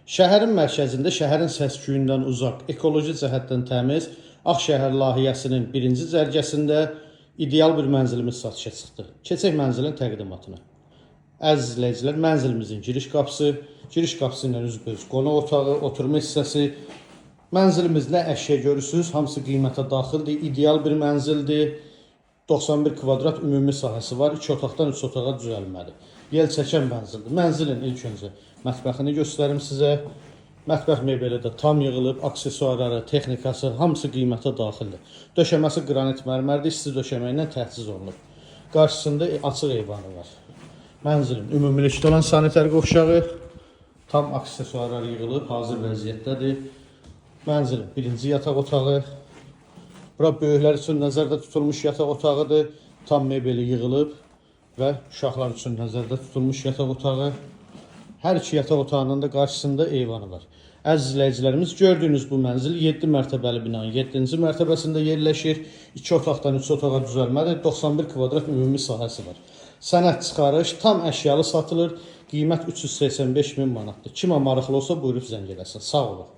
Şəhərin mərkəzində, şəhərin səs-küyündən uzaq, ekoloji cəhətdən təmiz Ağşəhər layihəsinin birinci cərgəsində ideal bir mənzilimiz satışa çıxdı. Keçək mənzilin təqdimatına. Əziz izləyicilər, mənzilimizin giriş qapısı ilə üzbəüz qonaq otağı, oturma hissəsi. Mənzilimizdə əşya görürsünüz, hamısı qiymətə daxildir, ideal bir mənzildir. 91 kvadrat ümumi sahəsi var, 2 otaqdan 3 otağa düzəlməli. Yel çəkən mənzildir. Mənzilin ilk öncə mətbəxini göstərim sizə. Mətbəx mebeli də tam yığılıb, aksesuarları, texnikası, hamısı qiymətə daxildir. Döşəməsi qranit mərmərdir, isti döşəməklə təchiz olunub. Qarşısında açıq eyvanı var. Mənzilin ümumilikdə olan sanitar qovşağı, tam aksesuarlar yığılıb, hazır vəziyyətdədir. Mənzilin birinci yataq otağı. Bura böyüklər üçün nəzərdə tutulmuş yataq otağıdır. Tam mebeli yığılıb və uşaqlar üçün nəzərdə tutulmuş yataq otağı. Hər iki yataq otağının da qarşısında eyvanı var. Əziz izləyicilərimiz, gördüyünüz bu mənzil 7 mərtəbəli binanın 7-ci mərtəbəsində yerləşir. 2 otaqdan 3 otağa düzəlmədir. 91 kvadrat ümumi sahəsi var. Sənəd çıxarış, tam əşyalı satılır. Qiymət 385 min manatdır. Kimə maraqlı olsa buyurub zəng eləsin. Sağ olun.